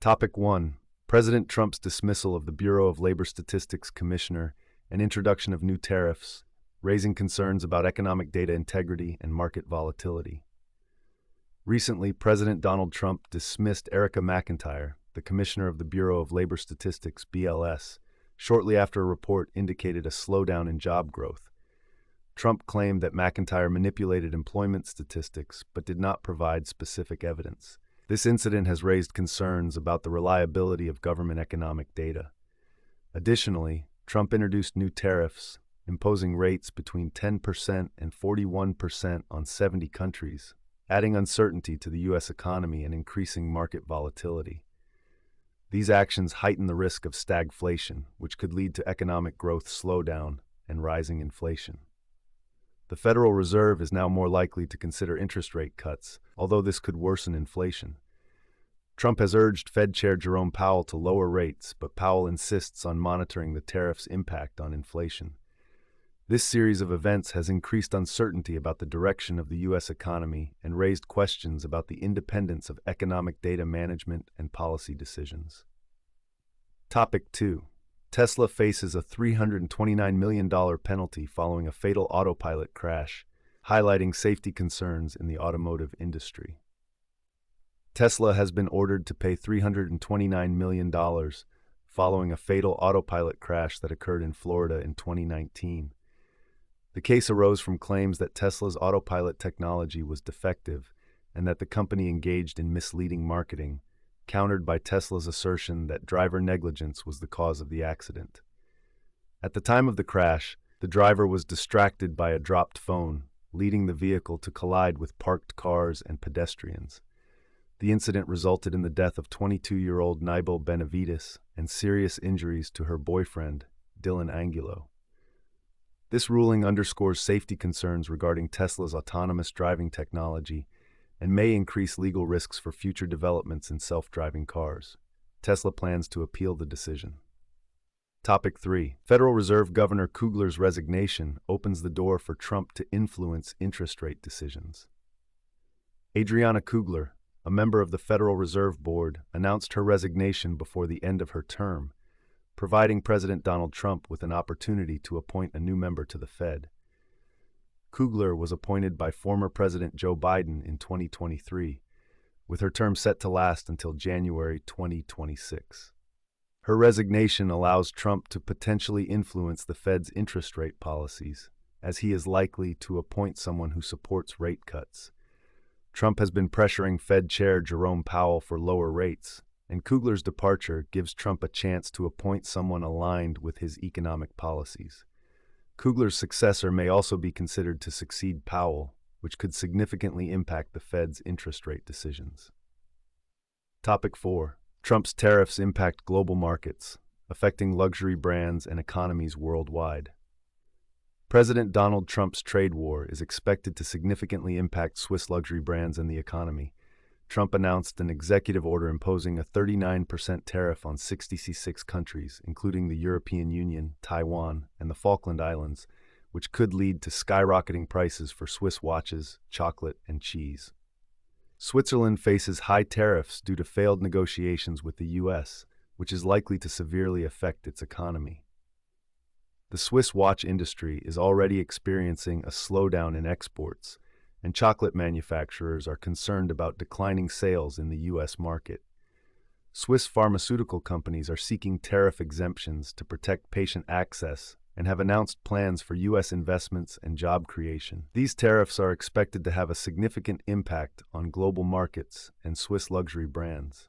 Topic 1. President Trump's dismissal of the Bureau of Labor Statistics Commissioner and introduction of new tariffs, raising concerns about economic data integrity and market volatility. Recently, President Donald Trump dismissed Erica McIntyre, the Commissioner of the Bureau of Labor Statistics, BLS, shortly after a report indicated a slowdown in job growth. Trump claimed that McIntyre manipulated employment statistics but did not provide specific evidence. This incident has raised concerns about the reliability of government economic data. Additionally, Trump introduced new tariffs, imposing rates between 10% and 41% on 70 countries, adding uncertainty to the U.S. economy and increasing market volatility. These actions heighten the risk of stagflation, which could lead to economic growth slowdown and rising inflation. The Federal Reserve is now more likely to consider interest rate cuts, although this could worsen inflation. Trump has urged Fed Chair Jerome Powell to lower rates, but Powell insists on monitoring the tariffs' impact on inflation. This series of events has increased uncertainty about the direction of the U.S. economy and raised questions about the independence of economic data management and policy decisions. Topic 2. Tesla faces a $329 million penalty following a fatal autopilot crash, highlighting safety concerns in the automotive industry. Tesla has been ordered to pay $329 million following a fatal autopilot crash that occurred in Florida in 2019. The case arose from claims that Tesla's autopilot technology was defective and that the company engaged in misleading marketing, countered by Tesla's assertion that driver negligence was the cause of the accident. At the time of the crash, the driver was distracted by a dropped phone, leading the vehicle to collide with parked cars and pedestrians. The incident resulted in the death of 22-year-old Nibel Benavides and serious injuries to her boyfriend, Dylan Angulo. This ruling underscores safety concerns regarding Tesla's autonomous driving technology and may increase legal risks for future developments in self-driving cars. Tesla plans to appeal the decision. Topic 3. Federal Reserve Governor Kugler's resignation opens the door for Trump to influence interest rate decisions. Adriana Kugler, a member of the Federal Reserve Board, announced her resignation before the end of her term, providing President Donald Trump with an opportunity to appoint a new member to the Fed. Kugler was appointed by former President Joe Biden in 2023, with her term set to last until January 2026. Her resignation allows Trump to potentially influence the Fed's interest rate policies, as he is likely to appoint someone who supports rate cuts. Trump has been pressuring Fed Chair Jerome Powell for lower rates, and Kugler's departure gives Trump a chance to appoint someone aligned with his economic policies. Kugler's successor may also be considered to succeed Powell, which could significantly impact the Fed's interest rate decisions. Topic 4. Trump's tariffs impact global markets, affecting luxury brands and economies worldwide. President Donald Trump's trade war is expected to significantly impact Swiss luxury brands and the economy. Trump announced an executive order imposing a 39% tariff on 66 countries, including the European Union, Taiwan, and the Falkland Islands, which could lead to skyrocketing prices for Swiss watches, chocolate, and cheese. Switzerland faces high tariffs due to failed negotiations with the U.S., which is likely to severely affect its economy. The Swiss watch industry is already experiencing a slowdown in exports, and chocolate manufacturers are concerned about declining sales in the U.S. market. Swiss pharmaceutical companies are seeking tariff exemptions to protect patient access and have announced plans for U.S. investments and job creation. These tariffs are expected to have a significant impact on global markets and Swiss luxury brands.